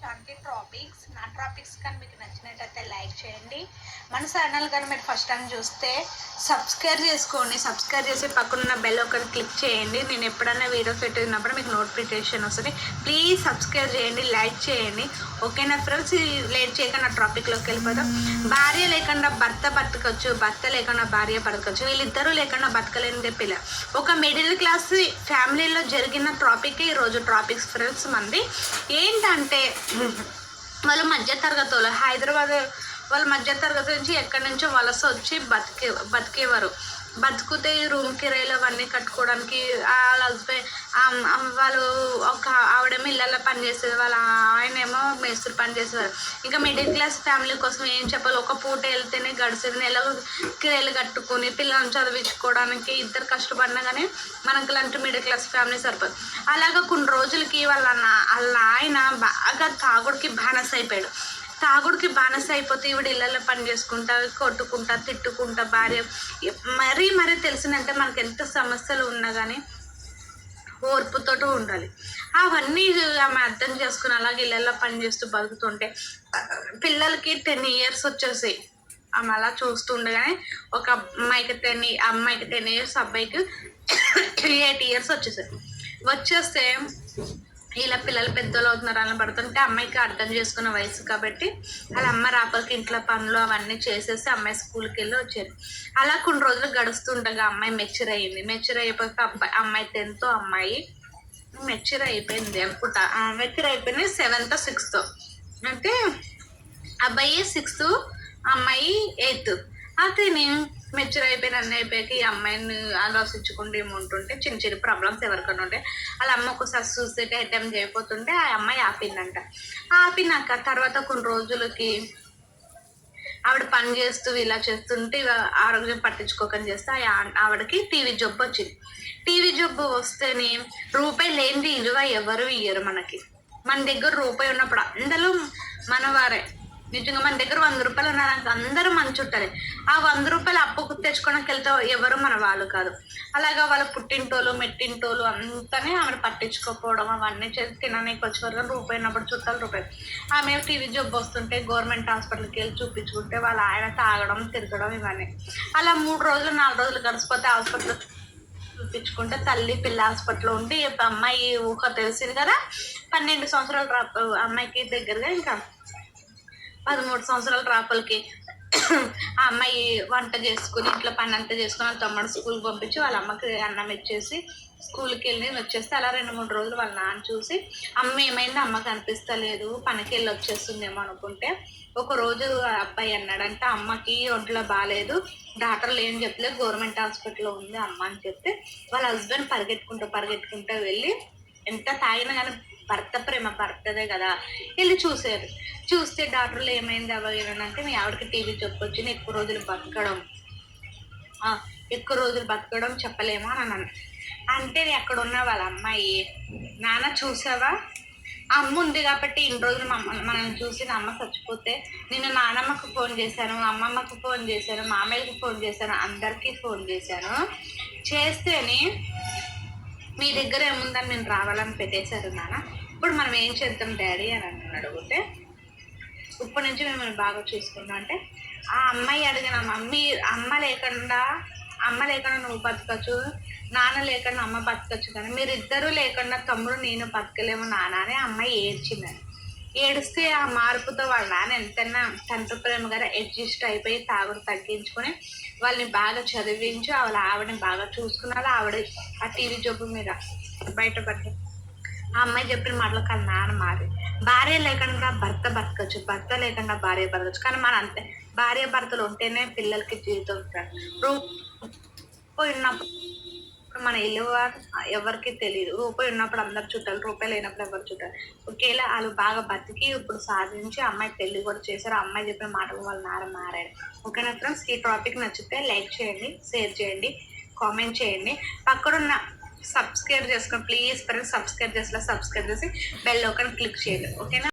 శాంతి tropics. నా tropics కానీ మీకు నచ్చినట్టయితే లైక్ చేయండి. మన ఛానల్ కానీ మీరు ఫస్ట్ టైం చూస్తే సబ్స్క్రైబ్ చేసుకోండి. సబ్స్క్రైబ్ చేసి పక్కన బెల్ ఒకటి క్లిక్ చేయండి. నేను ఎప్పుడైనా వీడియో పెట్టినప్పుడు మీకు నోటిఫికేషన్ వస్తుంది. ప్లీజ్ సబ్స్క్రైబ్ చేయండి, లైక్ చేయండి. ఓకేనా ఫ్రెండ్స్, లేట్ చేయకుండా ట్రాపిక్లోకి వెళ్ళిపోతాం. భార్య లేకుండా భర్త బతకచ్చు, భర్త లేకుండా భార్య బతకచ్చు. వీళ్ళిద్దరూ లేకుండా బతకలేని పిల్ల. ఒక మిడిల్ క్లాస్ ఫ్యామిలీలో జరిగిన ట్రాపిక్ ఈరోజు ట్రాపిక్స్ ఫ్రెండ్స్. మంది ఏంటంటే వాళ్ళు మధ్యతరగతి వాళ్ళు, హైదరాబాద్ వాళ్ళు మధ్యతరగతి నుంచి ఎక్కడి నుంచో వలస వచ్చి బతికేవారు. బతుకుతే ఈ రూమ్ కిరాయిలు అవన్నీ కట్టుకోవడానికి వాళ్ళ హస్బెండ్ వాళ్ళు ఒక ఆవిడేమో ఇళ్ళల్లో పని చేసేది, వాళ్ళ ఆయనేమో మేస్త్రి పని చేసేవారు. ఇంకా మిడిల్ క్లాస్ ఫ్యామిలీ కోసం ఏం చెప్పాలి, ఒక పూట వెళ్తేనే గడిచేది, నెల కిరాయిలు కట్టుకుని పిల్లలను చదివించుకోవడానికి ఇద్దరు కష్టపడినా కానీ మనకు లాంటి మిడిల్ క్లాస్ ఫ్యామిలీ సరిపోదు. అలాగా కొన్ని రోజులకి వాళ్ళ ఆయన బాగా తాగుడికి బానిస అయిపోయాడు. తాగుడికి బానిస అయిపోతే ఈవిడ ఇళ్ళల్లో పని చేసుకుంటా, కొట్టుకుంటా, తిట్టుకుంటా, భార్య మరీ తెలిసిందంటే మనకి ఎంత సమస్యలు ఉన్నా కానీ ఓర్పుతోటి ఉండాలి. అవన్నీ ఆమె అర్థం చేసుకుని అలాగే ఇళ్ళల్లో పని చేస్తూ బతుకుతుంటే పిల్లలకి 10 years వచ్చేసాయి. ఆమె అలా చూస్తూ ఉండగానే ఒక అమ్మాయికి 10 years, అబ్బాయికి 8 years వచ్చేస్తే ఇలా పిల్లలు పెద్దలు అవుతున్నారు అని పడుతుంటే అమ్మాయికి అర్థం చేసుకున్న వయసు కాబట్టి వాళ్ళ అమ్మ రాపలికి ఇంట్లో పనులు అవన్నీ చేసేసి అమ్మాయి స్కూల్కి వెళ్ళి వచ్చారు. అలా కొన్ని రోజులు గడుస్తుండగా అమ్మాయి మెచ్యూర్ అయ్యింది. మెచ్యూర్ అయిపోతే అమ్మాయి 10th, అమ్మాయి మెచ్యూర్ అయిపోయింది అనుకుంటా. మెచ్యూర్ అయిపోయింది 7th, 6th. అంటే అబ్బాయి 6th, అమ్మాయి 8th. అయితే నేను మెచ్యూర్ అయిపోయిన అన్నీ అయిపోయాక ఈ అమ్మాయిని ఆలోచించుకుంటూ ఏముంటుంటే చిన్న చిన్న ప్రాబ్లమ్స్ ఎవరికైనా ఉంటే వాళ్ళ అమ్మ ఒకసారి సూసైడ్ అటెంప్ట్ చేయబోతుంటే ఆ అమ్మాయి ఆపిందంట. ఆపినాక తర్వాత కొన్ని రోజులకి ఆవిడ పని చేస్తూ ఇలా చేస్తుంటే ఆరోగ్యం పట్టించుకోకని చేస్తే ఆవిడకి టీవీ జబ్బు వచ్చింది. టీవీ జబ్బు వస్తేనే రూపాయి లేనిది ఇలువ ఎవరు ఇయ్యరు మనకి. మన దగ్గర రూపాయి ఉన్నప్పుడు అందరూ మనవారే. నిజంగా మన దగ్గర 100 రూపాయలు ఉన్నారంటే అందరూ మన చుట్టాలి. ఆ 100 రూపాయలు అప్పుకు తెచ్చుకోవడానికి వెళ్తే ఎవరు మన వాళ్ళు కాదు. అలాగా వాళ్ళ పుట్టింటోళ్ళు మెట్టింటోళ్ళు అంతానే ఆమెను పట్టించుకోకపోవడం అవన్నీ చేసి తినడానికి వచ్చేవారు. రూపాయి ఉన్నప్పుడు చుట్టాలు రూపాయి. ఆమె టీవీ జబ్బు వస్తుంటే గవర్నమెంట్ హాస్పిటల్కి వెళ్ళి చూపించుకుంటే వాళ్ళ ఆయన తాగడం తిరగడం ఇవన్నీ. అలా 3 రోజులు 4 రోజులు గడిచిపోతే హాస్పిటల్ చూపించుకుంటే తల్లి పిల్ల హాస్పిటల్లో ఉండి అమ్మాయి ఊహ తెలిసింది కదా. 12 సంవత్సరాలు అమ్మాయికి దగ్గరగా ఇంకా 13 సంవత్సరాల రాపలకి ఆ అమ్మాయి వంట చేసుకుని ఇంట్లో పని అంతా చేసుకుని వాళ్ళ తమ్ముడు స్కూల్కి పంపించి వాళ్ళ అమ్మకి అన్నం ఇచ్చేసి స్కూల్కి వెళ్ళి వచ్చేస్తే అలా 2-3 రోజులు వాళ్ళ నాన్న చూసి అమ్మ ఏమైంది, అమ్మకి అనిపిస్తలేదు, పనికి వెళ్ళి వచ్చేస్తుందేమో అనుకుంటే ఒకరోజు అబ్బాయి అన్నాడంటే అమ్మకి ఒంట్లో బాగాలేదు, డాక్టర్లు ఏం చెప్పలేదు, గవర్నమెంట్ హాస్పిటల్లో ఉంది అమ్మ అని చెప్తే వాళ్ళ హస్బెండ్ పరిగెట్టుకుంటూ వెళ్ళి ఎంత తాగినా కానీ భర్త ప్రేమ భర్తదే కదా వెళ్ళి చూస్తే డాక్టర్లు ఏమైంది అంటే మీ ఆవిడకి టీవీ జబ్బు వచ్చింది, ఎక్కువ రోజులు బతకడం చెప్పలేమో అని అన్నాను. అంటే అక్కడ ఉన్న వాళ్ళ అమ్మాయి నాన్న చూసావా, అమ్మ ఉంది కాబట్టి ఇన్ని రోజులు మనం చూసి అమ్మ చచ్చిపోతే నేను నానమ్మకు ఫోన్ చేశాను, అమ్మమ్మకు ఫోన్ చేశాను, మామయ్యకి ఫోన్ చేశాను, అందరికీ ఫోన్ చేశాను. చేస్తేనే మీ దగ్గర ఏముందని నేను రావాలని పెట్టేశారు నాన్న, ఇప్పుడు మనం ఏం చేద్దాం డాడీ అని అడిగితే ఇప్పటి నుంచి మిమ్మల్ని బాగా చూసుకున్నాం అంటే ఆ అమ్మాయి అడిగిన అమ్మ లేకుండా నువ్వు బతకచ్చు, నాన్న లేకుండా అమ్మ బతకచ్చు, కానీ మీరిద్దరూ లేకుండా తమ్ముడు నేను బతకలేము నాన్న అని అమ్మాయి ఏడ్చిందని. ఏడిస్తే ఆ మార్పుతో వాళ్ళ నాన్న ఎంతైనా తండ్రి ప్రేమ గారు అడ్జస్ట్ అయిపోయి తాగుడు తగ్గించుకొని వాళ్ళని బాగా చదివించి వాళ్ళ ఆవిడని బాగా చూసుకున్నారు. ఆవిడ ఆ టీవీ జబ్బు మీద బయటపడ్డారు. ఆ అమ్మాయి చెప్పిన మాటలు కానీ నాన్న మారి భార్య లేకుండా భర్త బతకచ్చు, భర్త లేకుండా భార్య బతకచ్చు, కానీ మన అంతే భార్య భర్తలు ఉంటేనే పిల్లలకి జీవితం రూపాయి ఉన్నప్పుడు మన ఇల్లు ఎవరికి తెలియదు. రూపాయి ఉన్నప్పుడు అందరు చుట్టాలు, రూపాయి లేనప్పుడు ఎవరు చుట్టాలు. ఒకేలా వాళ్ళు బాగా బతికి ఇప్పుడు సాధించి అమ్మాయి పెళ్లి కూడా చేశారు. అమ్మాయి చెప్పిన మాటలు వాళ్ళ నాన్న మారాడు. ఓకేనా ఫ్రెండ్స్, ఈ టాపిక్ నచ్చితే లైక్ చేయండి, షేర్ చేయండి, కామెంట్ చేయండి. పక్కనున్న సబ్స్క్రైబ్ చేసుకోండి ప్లీజ్ ఫ్రెండ్స్. సబ్స్క్రైబ్ చేసి బెల్ ఐకాన్ క్లిక్ చేయండి. ఓకేనా.